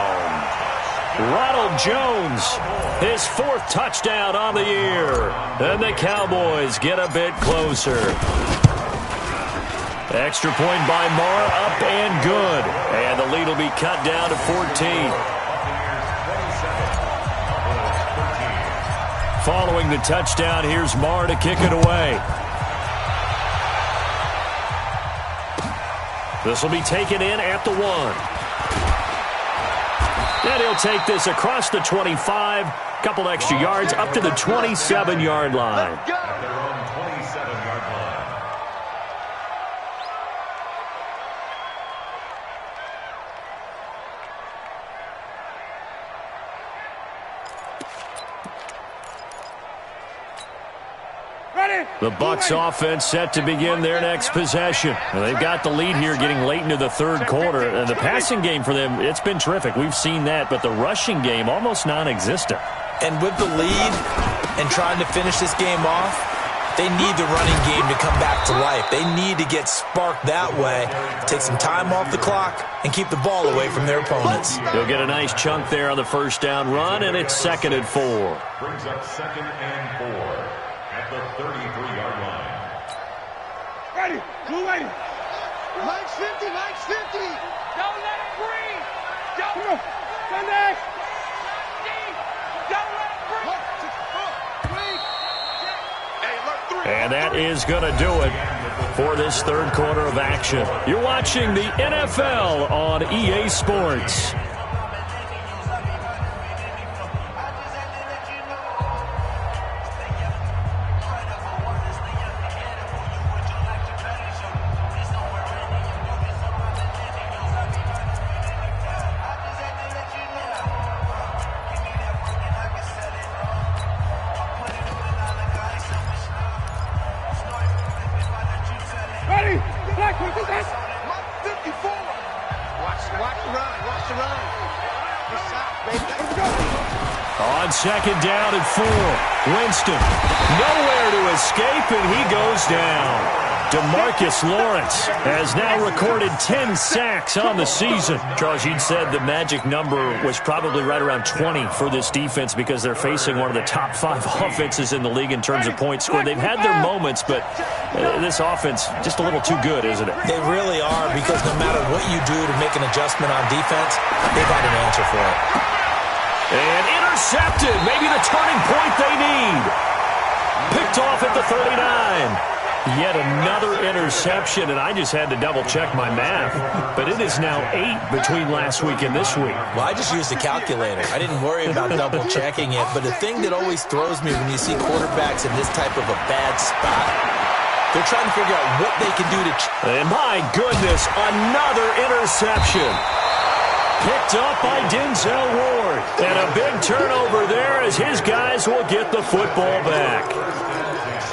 Ronald Jones, his 4th touchdown on the year. And the Cowboys get a bit closer. Extra point by Marr, up and good. And the lead will be cut down to 14. Following the touchdown, here's Marr to kick it away. This will be taken in at the 1. And he'll take this across the 25. Couple extra yards up to the 27-yard line. At their own 27-yard line. The Bucs offense set to begin their next possession. Well, they've got the lead here getting late into the 3rd quarter. And the passing game for them, it's been terrific. We've seen that, but the rushing game almost non-existent. And with the lead and trying to finish this game off, they need the running game to come back to life. They need to get sparked that way, take some time off the clock, and keep the ball away from their opponents. They'll get a nice chunk there on the first down run, and it's 2nd and 4. Brings up 2nd and 4 at the 33-yard line. Ready, blue ready. Line's 50, line's 50. Don't let it breathe. Don't. Come next. Don't let it breathe. And that is going to do it for this 3rd quarter of action. You're watching the NFL on EA Sports. on second down and 4. Winston, nowhere to escape, and he goes down. DeMarcus Lawrence has now recorded 10 sacks on the season. Charles, you'd said the magic number was probably right around 20 for this defense because they're facing one of the top 5 offenses in the league in terms of points scored. They've had their moments, but this offense just a little too good, isn't it? They really are, because no matter what you do to make an adjustment on defense, they've got an answer for it. And intercepted. Maybe the turning point they need. Picked off at the 39. Yet another interception, and I just had to double-check my math. But it is now 8 between last week and this week. Well, I just used a calculator. I didn't worry about double-checking it. But the thing that always throws me when you see quarterbacks in this type of a bad spot, they're trying to figure out what they can do to... And my goodness, another interception. Picked up by Denzel Ward. And a big turnover there as his guys will get the football back.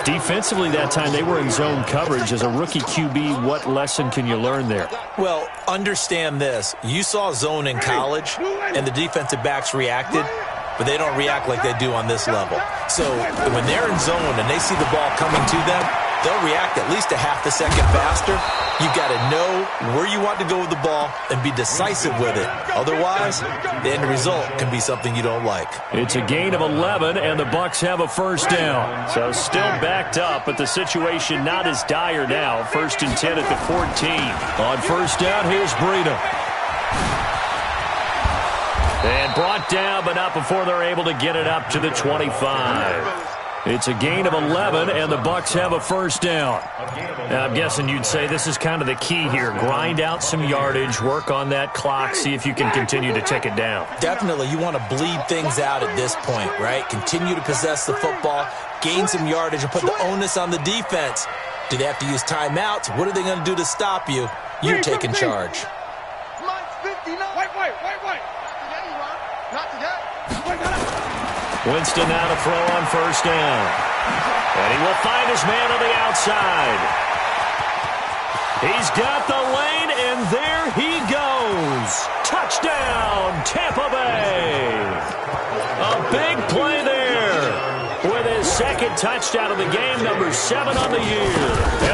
Defensively that time, they were in zone coverage. As a rookie QB, what lesson can you learn there? Well, understand this. You saw zone in college, and the defensive backs reacted, but they don't react like they do on this level. So when they're in zone and they see the ball coming to them, they'll react at least a half a second faster. You've got to know where you want to go with the ball and be decisive with it. Otherwise, the end result can be something you don't like. It's a gain of 11, and the Bucs have a first down. So still backed up, but the situation not as dire now. 1st and 10 at the 14. On first down, here's Breida. And brought down, but not before they're able to get it up to the 25. It's a gain of 11, and the Bucs have a first down. Now, I'm guessing you'd say this is kind of the key here. Grind out some yardage, work on that clock, see if you can continue to tick it down. Definitely. You want to bleed things out at this point, right? Continue to possess the football, gain some yardage, and put the onus on the defense. Do they have to use timeouts? What are they going to do to stop you? You're taking charge. Winston now to throw on first down. And he will find his man on the outside. He's got the lane, and there he goes. Touchdown, Tampa Bay. A big play there with his second touchdown of the game, number 7 on the year,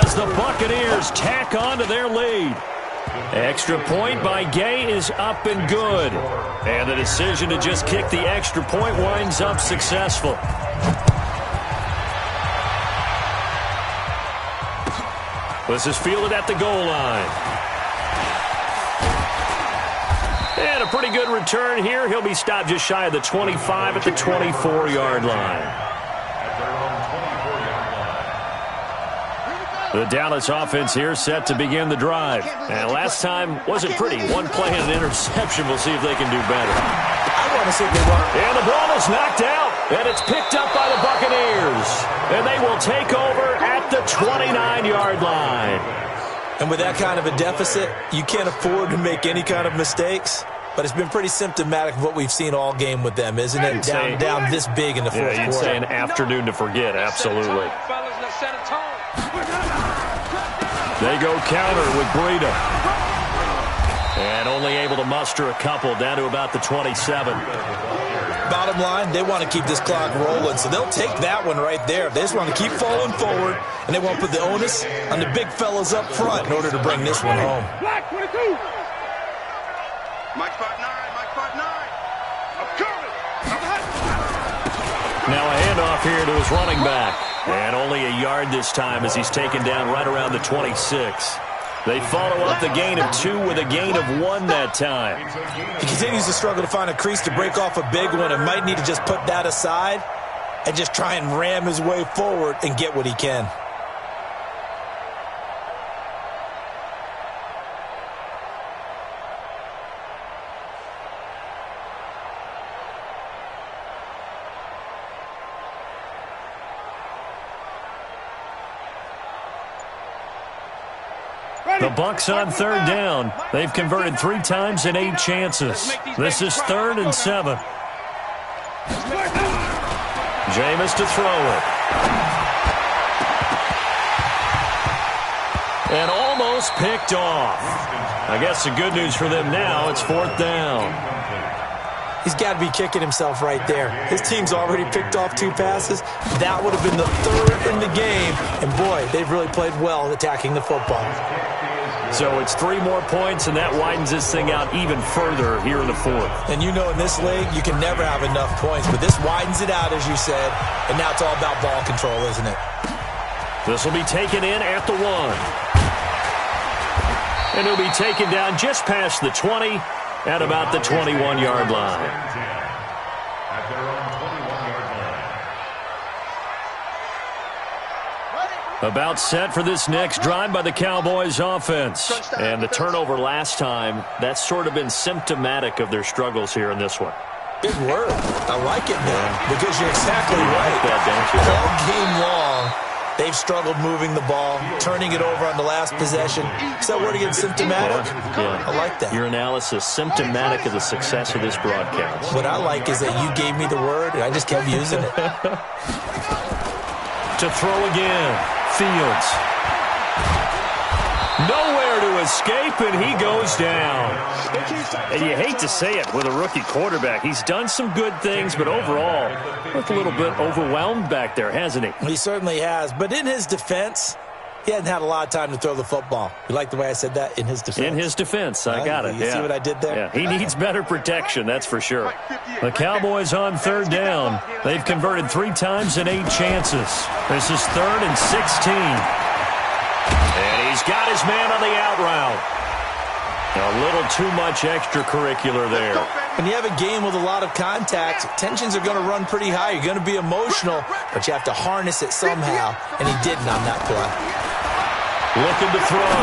as the Buccaneers tack on to their lead. Extra point by Gay is up and good. And the decision to just kick the extra point winds up successful. This is fielded at the goal line. And a pretty good return here. He'll be stopped just shy of the 25 at the 24-yard line. The Dallas offense here set to begin the drive. And last time wasn't pretty. One play and an interception. We'll see if they can do better. I want to see if they want. And the ball is knocked out. And it's picked up by the Buccaneers. And they will take over at the 29-yard line. And with that kind of a deficit, you can't afford to make any kind of mistakes. But it's been pretty symptomatic of what we've seen all game with them, isn't it? Down this big in the fourth quarter. You'd say an afternoon to forget, absolutely. They go counter with Breida. And only able to muster a couple, down to about the 27. Bottom line, they want to keep this clock rolling, so they'll take that one right there. They just want to keep falling forward, and they want to put the onus on the big fellas up front in order to bring this one home. Black 22. Mike 5'9", Mike 5'9". I'm coming. Now a handoff here to his running back. And only a yard this time as he's taken down right around the 26. They follow up the gain of 2 with a gain of 1 that time. He continues to struggle to find a crease to break off a big one and might need to just put that aside and just try and ram his way forward and get what he can. The Bucs on third down. They've converted 3 times in 8 chances. This is 3rd and 7. Jameis to throw it. And almost picked off. I guess the good news for them now, it's 4th down. He's got to be kicking himself right there. His team's already picked off 2 passes. That would have been the 3rd in the game. And, boy, they've really played well attacking the football. So it's 3 more points, and that widens this thing out even further here in the 4th. And you know in this league, you can never have enough points. But this widens it out, as you said. And now it's all about ball control, isn't it? This will be taken in at the 1. And he'll be taken down just past the 20 at about the 21-yard line. At their own 21-yard line. About set for this next drive by the Cowboys offense. And the turnover last time, that's sort of been symptomatic of their struggles here in this one. Good word. I like it now because you're exactly right. That, don't you? All game long, they've struggled moving the ball, turning it over on the last possession. Is that word again, symptomatic? Yeah. I like that. Your analysis, symptomatic of the success of this broadcast. What I like is that you gave me the word, and I just kept using it. To throw again, Fields. Nowhere to escape, and he goes down. And you hate to say it with a rookie quarterback. He's done some good things, but overall, looked a little bit overwhelmed back there, hasn't he? He certainly has. But in his defense, he hadn't had a lot of time to throw the football. You like the way I said that? In his defense. In his defense, I got it. You see what I did there? Yeah, he needs better protection, that's for sure. The Cowboys on 3rd down. They've converted 3 times in 8 chances. This is 3rd and 16. And he's got his man on the out route. A little too much extracurricular there. When you have a game with a lot of contact, tensions are going to run pretty high. You're going to be emotional, but you have to harness it somehow, and he didn't on that play. Looking to throw.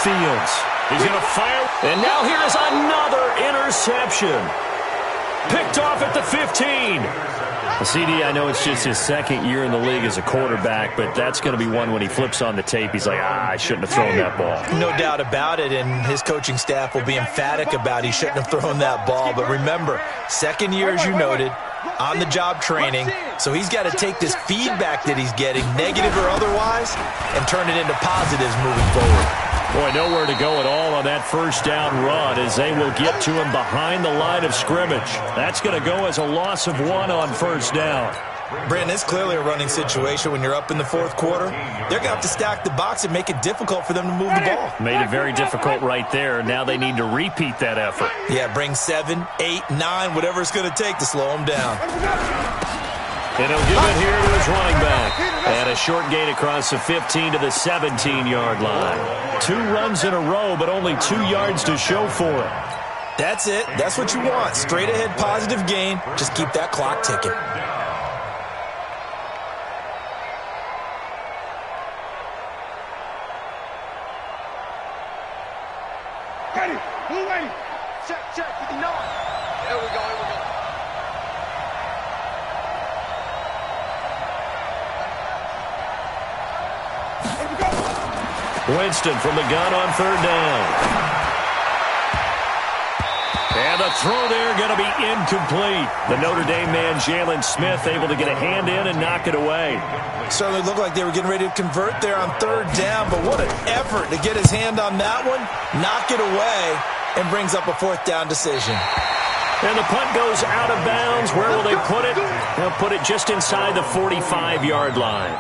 Fields. He's going to fire. And now here's another interception. Picked off at the 15. CD, I know it's just his 2nd year in the league as a quarterback, but that's going to be one when he flips on the tape. He's like, I shouldn't have thrown that ball. No doubt about it, and his coaching staff will be emphatic about he shouldn't have thrown that ball. But remember, 2nd year, as you noted, on-the-job training, so he's got to take this feedback that he's getting, negative or otherwise, and turn it into positives moving forward. Boy, nowhere to go at all on that 1st down run as they will get to him behind the line of scrimmage. That's going to go as a loss of 1 on 1st down. Brandon, it's clearly a running situation when you're up in the 4th quarter. They're going to have to stack the box and make it difficult for them to move the ball. Made it very difficult right there. Now they need to repeat that effort. Yeah, bring 7, 8, 9, whatever it's going to take to slow them down. And he'll give it here to his running back. And a short gain across the 15 to the 17-yard line. 2 runs in a row, but only 2 yards to show for it. That's it. That's what you want. Straight ahead positive gain. Just keep that clock ticking. Ready. Blue ready. Check. You know it. Here we go. Winston from the gun on 3rd down. And the throw there going to be incomplete. The Notre Dame man, Jalen Smith, able to get a hand in and knock it away. Certainly looked like they were getting ready to convert there on 3rd down, but what an effort to get his hand on that one, knock it away, and brings up a 4th down decision. And the punt goes out of bounds. Where will they put it? They'll put it just inside the 45-yard line.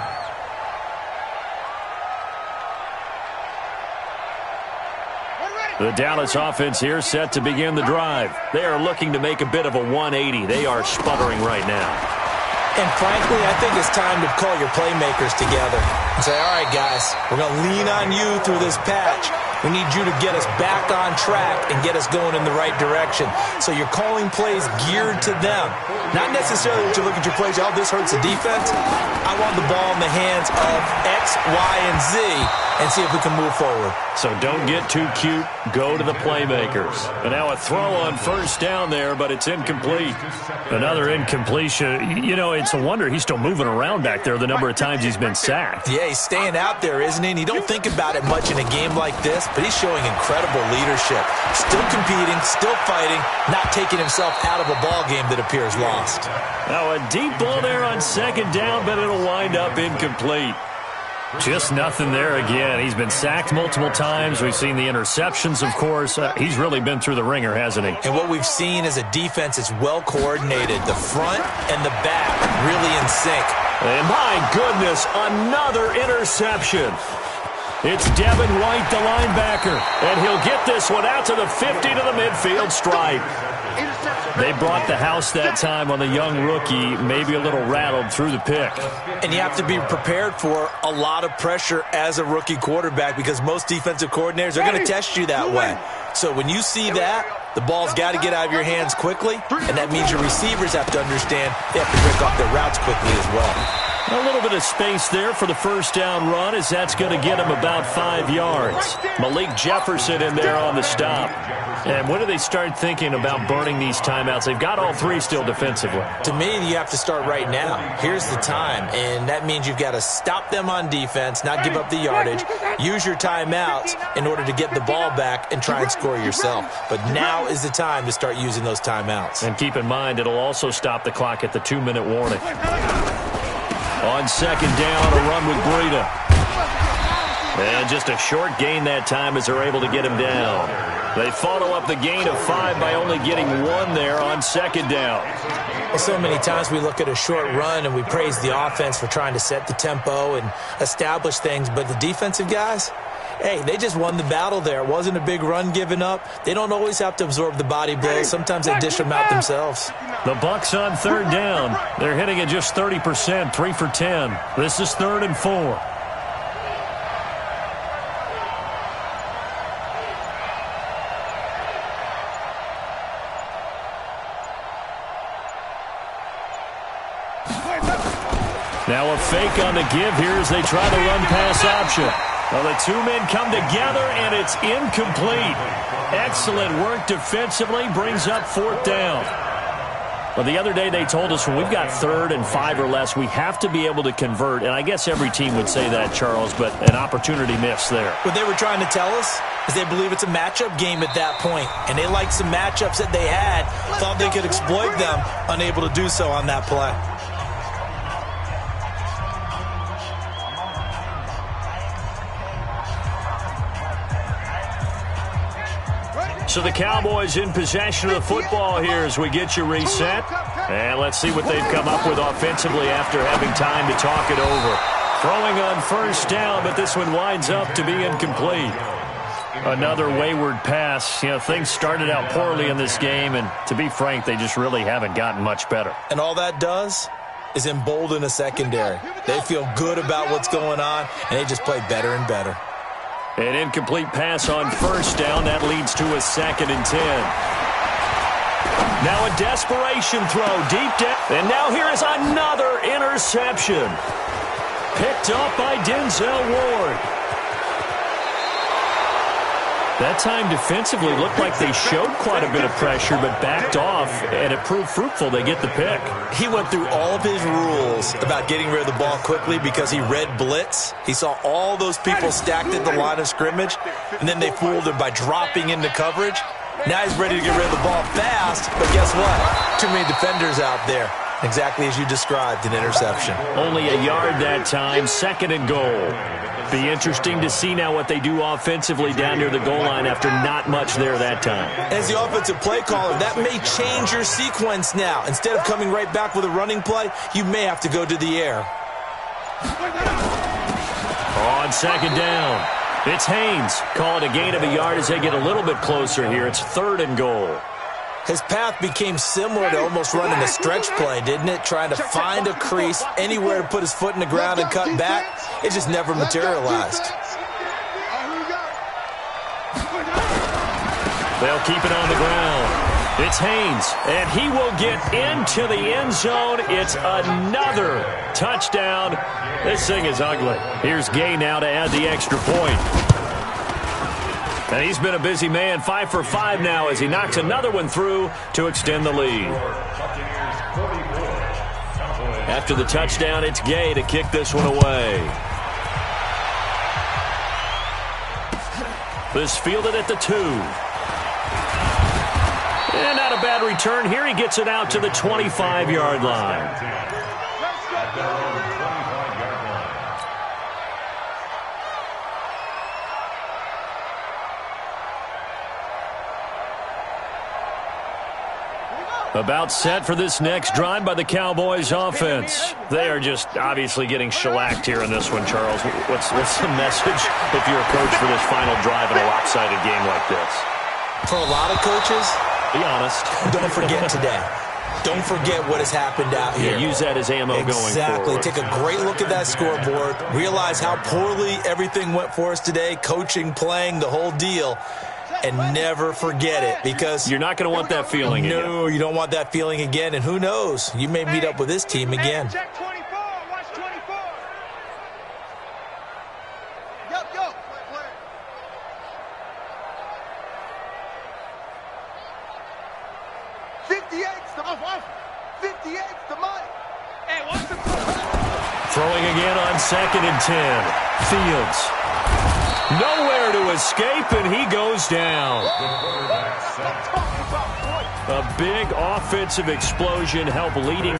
The Dallas offense here set to begin the drive. They are looking to make a bit of a 180. They are sputtering right now. And frankly, I think it's time to call your playmakers together and say, all right, guys, we're going to lean on you through this patch. We need you to get us back on track and get us going in the right direction. So you're calling plays geared to them. Not necessarily that you look at your plays, oh, this hurts the defense. I want the ball in the hands of X, Y, and Z and see if we can move forward. So don't get too cute. Go to the playmakers. And now a throw on 1st down there, but it's incomplete. Another incompletion. You know, it's a wonder he's still moving around back there the number of times he's been sacked. Yeah, he's staying out there, isn't he? And you don't think about it much in a game like this, but he's showing incredible leadership. Still competing, still fighting, not taking himself out of a ball game that appears lost. Now a deep ball there on 2nd down, but it'll wind up incomplete. Just nothing there again. He's been sacked multiple times. We've seen the interceptions, of course. He's really been through the ringer, hasn't he? And what we've seen is a defense that's well coordinated. The front and the back really in sync. And my goodness, another interception. It's Devin White, the linebacker, and he'll get this one out to the 50 to the midfield stripe. They brought the house that time on the young rookie, maybe a little rattled through the pick. And you have to be prepared for a lot of pressure as a rookie quarterback because most defensive coordinators are going to test you that way. So when you see that, the ball's got to get out of your hands quickly, and that means your receivers have to understand they have to break off their routes quickly as well. A little bit of space there for the first down run as that's going to get him about 5 yards. Malik Jefferson in there on the stop. And when do they start thinking about burning these timeouts? They've got all three still defensively. To me, you have to start right now. Here's the time, and that means you've got to stop them on defense, not give up the yardage, use your timeouts in order to get the ball back and try and score yourself. But now is the time to start using those timeouts. And keep in mind, it'll also stop the clock at the 2-minute warning. On second down, a run with Breida. And just a short gain that time as they're able to get him down. They follow up the gain of 5 by only getting 1 there on second down. Well, so many times we look at a short run and we praise the offense for trying to set the tempo and establish things, but the defensive guys, hey, they just won the battle there. It wasn't a big run given up. They don't always have to absorb the body blows. Sometimes they dish them out themselves. The Bucs on third down. They're hitting at just 30%, 3 for 10. This is 3rd and 4. Now a fake on the give here as they try to run pass option. Well, the two men come together, and it's incomplete. Excellent work defensively, brings up 4th down. Well, the other day they told us when we've got 3rd and 5 or less, we have to be able to convert. And I guess every team would say that, Charles, but an opportunity missed there. What they were trying to tell us is they believe it's a matchup game at that point. And they liked some matchups that they had, thought they could exploit them, unable to do so on that play. So the Cowboys in possession of the football here as we get you reset. And let's see what they've come up with offensively after having time to talk it over. Throwing on first down, but this one winds up to be incomplete. Another wayward pass. You know, things started out poorly in this game, and to be frank, they just really haven't gotten much better. And all that does is embolden a secondary. They feel good about what's going on, and they just play better and better. An incomplete pass on first down. That leads to a 2nd and 10. Now a desperation throw deep down. And now here is another interception. Picked up by Denzel Ward. That time defensively looked like they showed quite a bit of pressure but backed off, and it proved fruitful. They get the pick. He went through all of his rules about getting rid of the ball quickly because he read blitz. He saw all those people stacked at the line of scrimmage, and then they fooled him by dropping into coverage. Now he's ready to get rid of the ball fast, but guess what? Too many defenders out there. Exactly as you described, an interception. Only a yard that time, 2nd and goal. Be interesting to see now what they do offensively down near the goal line after not much there that time. As the offensive play caller, that may change your sequence now. Instead of coming right back with a running play, you may have to go to the air. On second down, it's Haynes. Call it a gain of a yard as they get a little bit closer here. It's 3rd and goal. His path became similar to almost running a stretch play, didn't it? Trying to find a crease, anywhere to put his foot in the ground and cut back. It just never materialized. They'll keep it on the ground. It's Haynes, and he will get into the end zone. It's another touchdown. This thing is ugly. Here's Gay now to add the extra point. And he's been a busy man, 5 for 5 now as he knocks another one through to extend the lead. After the touchdown, it's Gay to kick this one away. This fielded at the 2. And not a bad return here. He gets it out to the 25-yard line. About set for this next drive by the Cowboys offense. They are just obviously getting shellacked here in this one, Charles. What's the message if you're a coach for this final drive in a lopsided game like this? For a lot of coaches, be honest. Don't forget today. Don't forget what has happened out here. Yeah, use that as ammo going forward. Exactly. Take a great look at that scoreboard. Realize how poorly everything went for us today. Coaching, playing, the whole deal. And never forget it, because you're not going to want that feeling again. No, you don't want that feeling again. And who knows? You may meet up with this team again. Check 24. Watch 24. Yo. 58's the off. 58's the money. Hey, watch the throwing again on 2nd and 10. Fields. Nowhere to escape, and he goes down. A big offensive explosion helped leading.